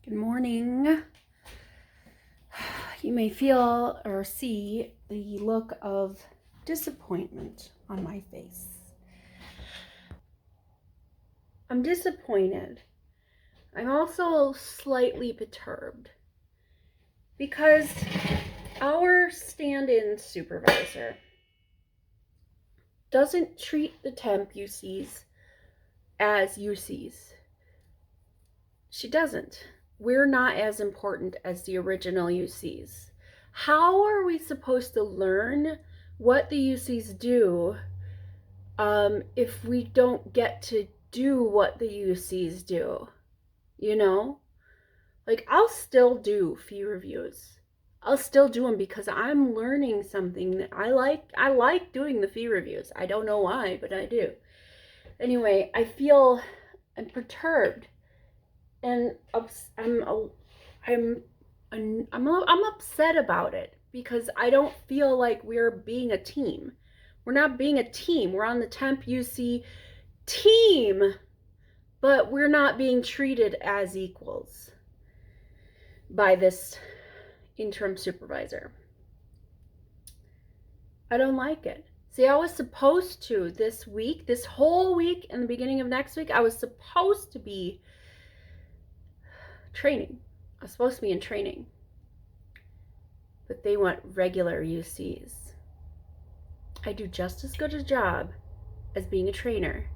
Good morning. You may feel or see the look of disappointment on my face. I'm disappointed. I'm also slightly perturbed because our stand-in supervisor doesn't treat the temp UCs as UCs. She doesn't. We're not as important as the original UCs. How are we supposed to learn what the UCs do if we don't get to do what the UCs do? You know? Like, I'll still do fee reviews. I'll still do them because I'm learning something that I like. I like doing the fee reviews. I don't know why, but I do. Anyway, I'm perturbed. And I'm upset about it because I don't feel like we're being a team. We're not being a team. We're on the temp UC team, but we're not being treated as equals by this interim supervisor. I don't like it. See, I was supposed to this whole week and the beginning of next week, I was supposed to be training. I was supposed to be in training. But they want regular UCs. I do just as good a job as being a trainer,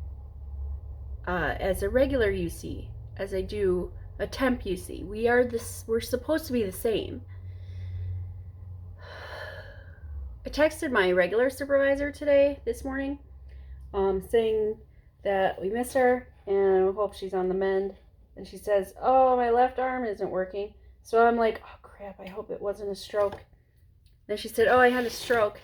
as a regular UC, as I do a temp UC. We're supposed to be the same. I texted my regular supervisor this morning, saying that we miss her and we hope she's on the mend. And she says, "Oh, my left arm isn't working." So I'm like, "Oh crap, I hope it wasn't a stroke." Then she said, "Oh, I had a stroke."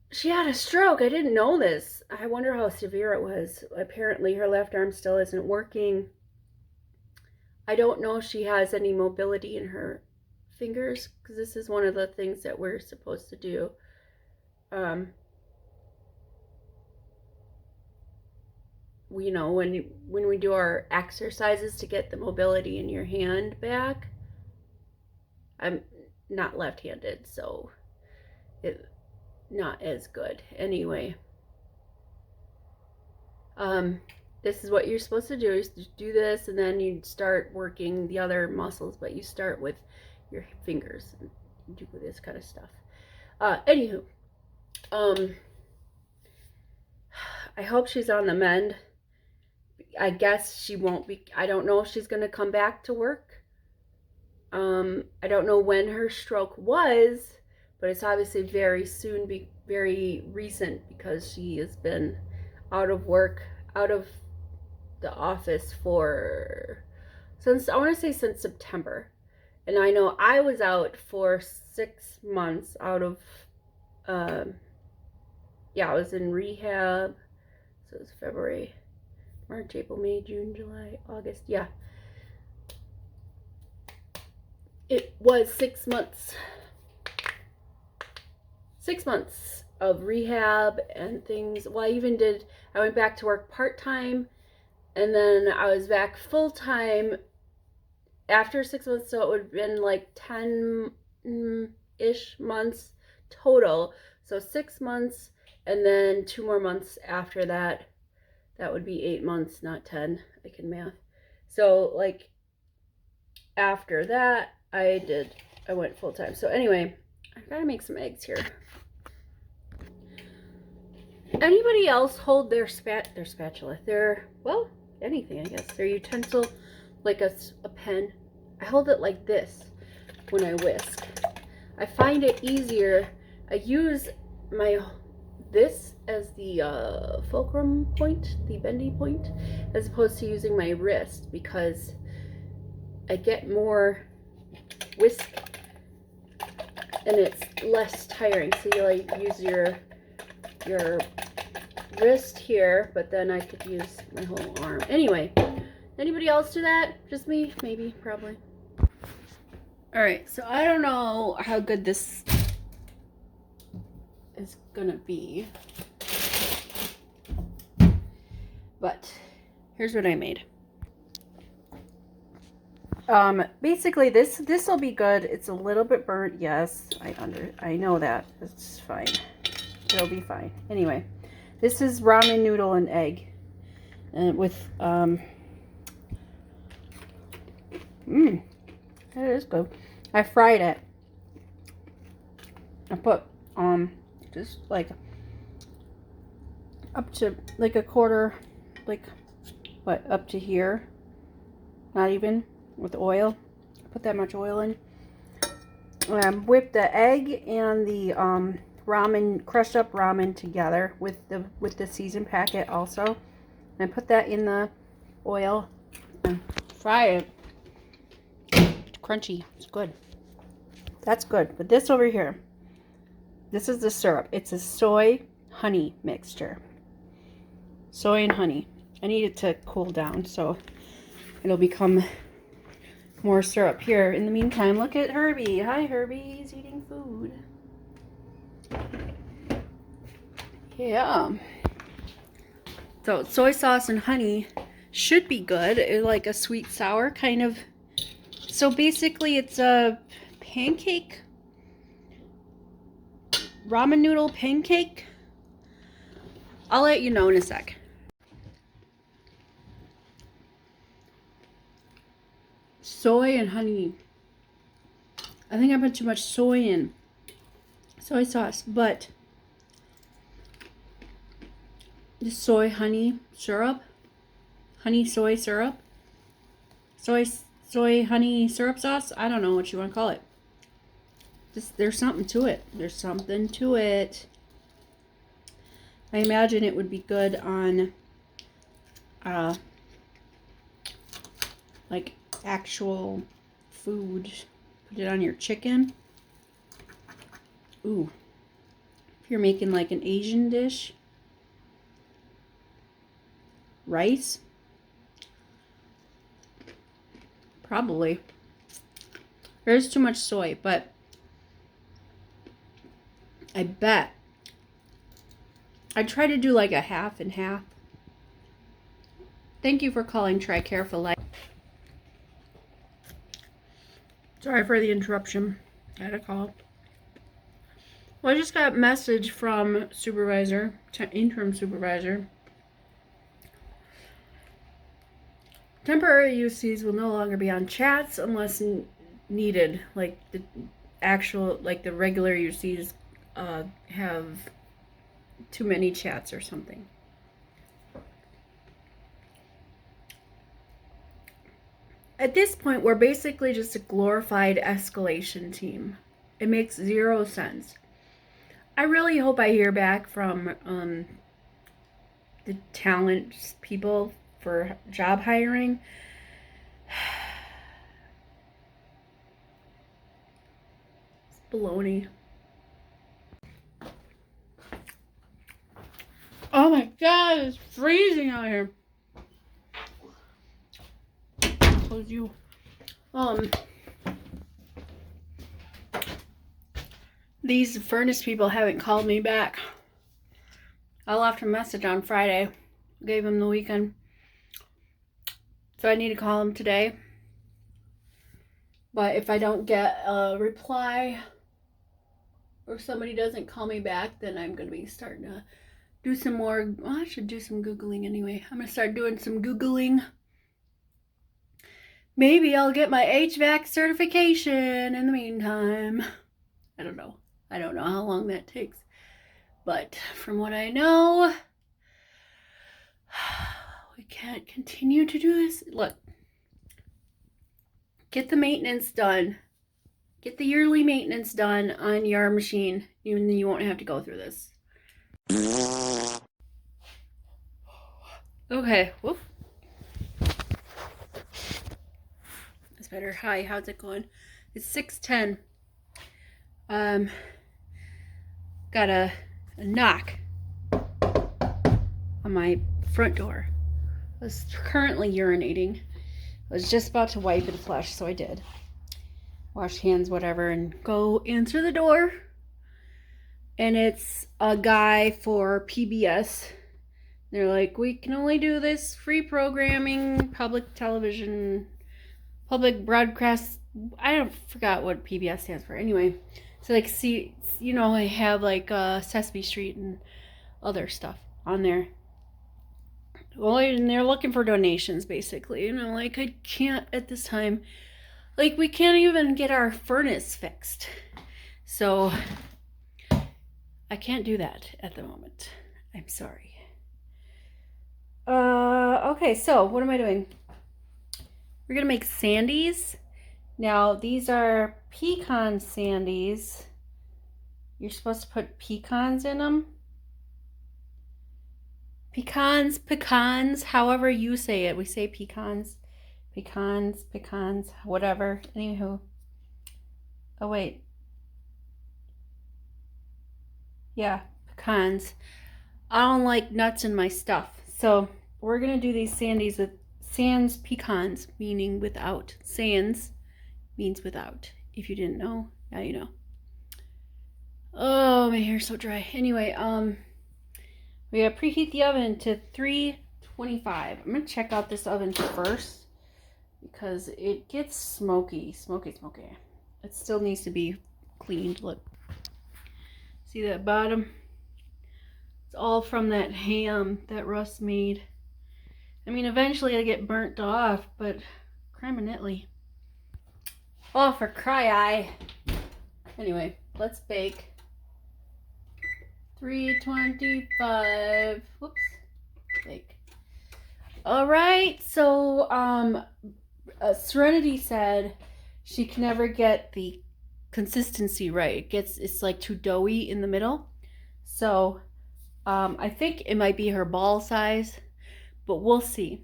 She had a stroke. I didn't know this. I wonder how severe it was. Apparently her left arm still isn't working. I don't know if she has any mobility in her fingers, because this is one of the things that we're supposed to do. You know, when we do our exercises to get the mobility in your hand back. I'm not left-handed, so it's not as good. Anyway, this is what you're supposed to do, is do this, and then you start working the other muscles, but you start with your fingers and do this kind of stuff. Anywho, I hope she's on the mend. I guess she won't be. I don't know if she's going to come back to work. I don't know when her stroke was, but it's obviously very recent, because she has been out of work, out of the office since September. And I know I was out for 6 months out of, I was in rehab. So it was February, March, April, May, June, July, August. Yeah. It was 6 months. 6 months of rehab and things. Well, I went back to work part-time, and then I was back full-time after 6 months, so it would have been like 10-ish months total. So 6 months, and then 2 more months after that. That would be 8 months, not 10. I can math. So, like, after that, I went full-time. So anyway, I gotta make some eggs here. Anybody else hold their spatula, anything, I guess, their utensil, like a pen? I hold it like this when I whisk. I find it easier. I use this as the fulcrum point, the bendy point, as opposed to using my wrist, because I get more whisk and it's less tiring. So you like use your wrist here, but then I could use my whole arm. Anyway, anybody else do that? Just me? Maybe, probably. All right, so I don't know how good this is gonna be, but here's what I made. Basically this will be good. It's a little bit burnt. Yes, I know that. It's fine. It'll be fine. Anyway, this is ramen noodle and egg, and with it is good. I fried it. I put just like up to like a quarter, like what, up to here, not even, with oil. Put that much oil in. Whip the egg and the ramen, crushed up ramen together with the seasoned packet also, and put that in the oil and fry it. It's crunchy. It's good. That's good. But this over here, this is the syrup. It's a soy honey mixture. Soy and honey. I need it to cool down so it'll become more syrup. Here, in the meantime, look at Herbie. Hi, Herbie. He's eating food. Yeah. So, soy sauce and honey should be good. It's like a sweet sour kind of. So, basically, it's a pancake. Ramen noodle pancake. I'll let you know in a sec. Soy and honey. I think I put too much soy in. Soy sauce, but the soy honey syrup, honey soy syrup, soy honey syrup sauce. I don't know what you want to call it. Just, there's something to it. There's something to it. I imagine it would be good on like actual food. Put it on your chicken. Ooh. If you're making like an Asian dish. Rice. Probably. There's too much soy, but I bet I try to do like a half and half. Thank you for calling TRICARE for Life. Sorry for the interruption. I had a call. Well, I just got a message from supervisor, interim supervisor. Temporary UCs will no longer be on chats unless needed. Like the actual, like the regular UCs have too many chats or something. At this point, we're basically just a glorified escalation team. It makes zero sense. I really hope I hear back from the talent people for job hiring. It's baloney. Oh my god, it's freezing out here. Close you. These furnace people haven't called me back. I left a message on Friday. Gave them the weekend. So I need to call them today. But if I don't get a reply or somebody doesn't call me back, then I'm going to be starting to do some more. Well, I should do some Googling anyway. I'm going to start doing some Googling. Maybe I'll get my HVAC certification in the meantime. I don't know. I don't know how long that takes. But from what I know, we can't continue to do this. Look, get the maintenance done. Get the yearly maintenance done on your machine. Even though you won't have to go through this. Okay, whoop. That's better. Hi, how's it going? It's 6:10. Got a knock on my front door. I was currently urinating. I was just about to wipe and flush, so I did. Wash hands, whatever, and go answer the door. And it's a guy for PBS. They're like, we can only do this free programming, public public broadcast. I don't forgot what PBS stands for. Anyway, so like see, you know, I have like Sesame Street and other stuff on there. Well, and they're looking for donations basically, and I'm like, I can't at this time. Like, we can't even get our furnace fixed, so I can't do that at the moment. I'm sorry. Okay, so what am I doing? We're gonna make Sandies. Now, these are pecan Sandies. You're supposed to put pecans in them. Pecans, however you say it. We say pecans, whatever. Anywho. Oh, wait. Yeah, pecans. I don't like nuts in my stuff. So we're going to do these Sandies with sans pecans, meaning without. Sans means without. If you didn't know, now you know. Oh, my hair's so dry. Anyway, we gotta preheat the oven to 325. I'm gonna check out this oven first because it gets smoky. It still needs to be cleaned. Look. See that bottom? It's all from that ham that Russ made. I mean, eventually it'll get burnt off, but criminally. Oh, for cry-eye. Anyway, let's bake. 325. Whoops. Bake. All right. So, Serenity said she can never get the consistency right. It's like too doughy in the middle. So, I think it might be her ball size, but we'll see.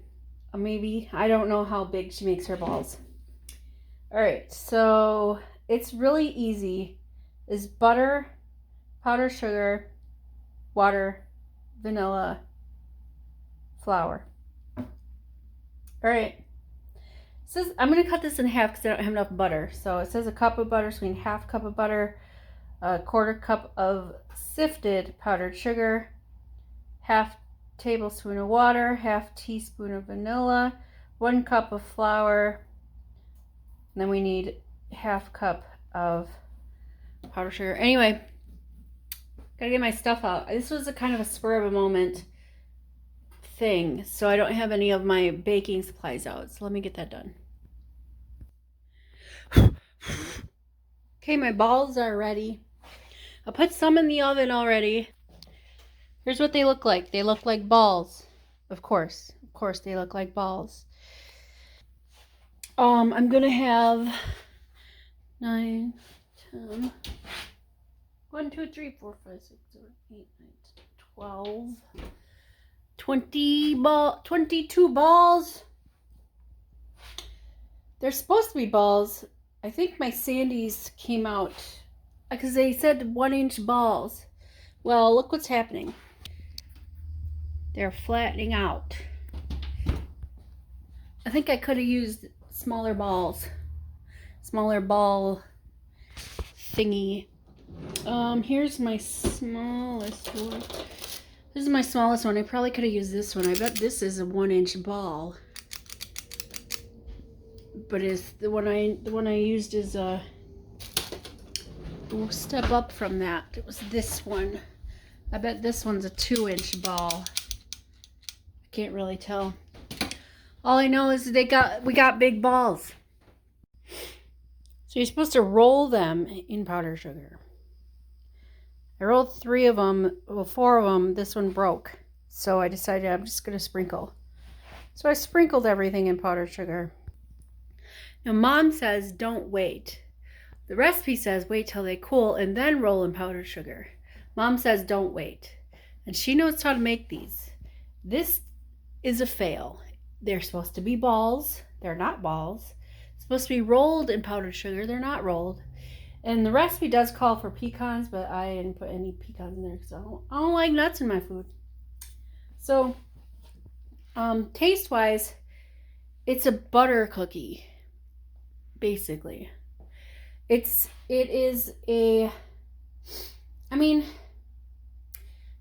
Maybe, I don't know how big she makes her balls. All right, so it's really easy. Is butter, powdered sugar, water, vanilla, flour. All right. It says I'm gonna cut this in half because I don't have enough butter. So it says a cup of butter, so we need half cup of butter, a quarter cup of sifted powdered sugar, half tablespoon of water, half teaspoon of vanilla, 1 cup of flour, and then we need half cup of powdered sugar. Anyway, gotta get my stuff out. This was a kind of a spur of a moment thing, so I don't have any of my baking supplies out. So let me get that done. Okay, my balls are ready. I put some in the oven already. Here's what they look like. They look like balls. Of course they look like balls. I'm gonna have 9, 10, 1, 2, 3, 4, 5, 6, 7, 8, 9, 10, 12, 22 balls. They're supposed to be balls. I think my Sandies came out because they said 1-inch balls. Well, look what's happening. They're flattening out. I think I could have used smaller balls. Smaller ball thingy. Here's my smallest one. This is my smallest one. I probably could have used this one. I bet this is a 1-inch ball. But it's the one I used is a step up from that. It was this one. I bet this one's a 2-inch ball. I can't really tell. All I know is we got big balls. So you're supposed to roll them in powdered sugar. I rolled 3 of them, well 4 of them, this one broke. So I decided I'm just gonna sprinkle. So I sprinkled everything in powdered sugar. Now Mom says don't wait. The recipe says wait till they cool and then roll in powdered sugar. Mom says don't wait. And she knows how to make these. This is a fail. They're supposed to be balls. They're not balls. It's supposed to be rolled in powdered sugar. They're not rolled. And the recipe does call for pecans, but I didn't put any pecans in there because I don't like nuts in my food. So, taste-wise, it's a butter cookie, basically. It is a, I mean,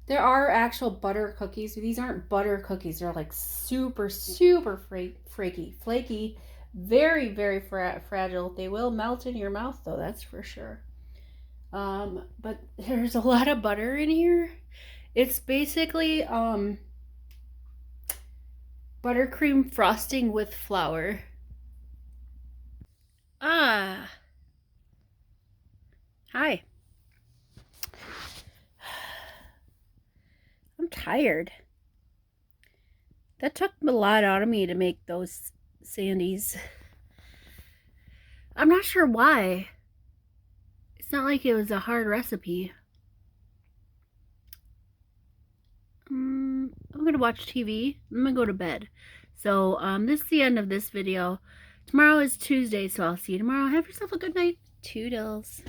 there are actual butter cookies. These aren't butter cookies. They're like super, super flaky. Very, very fragile. They will melt in your mouth, though, that's for sure. But there's a lot of butter in here. It's basically buttercream frosting with flour. Ah. Hi. I'm tired. That took a lot out of me to make those Sandies. I'm not sure why. It's not like it was a hard recipe. I'm gonna watch TV. I'm gonna go to bed. So this is the end of this video. Tomorrow is Tuesday, so I'll see you tomorrow. Have yourself a good night. Toodles.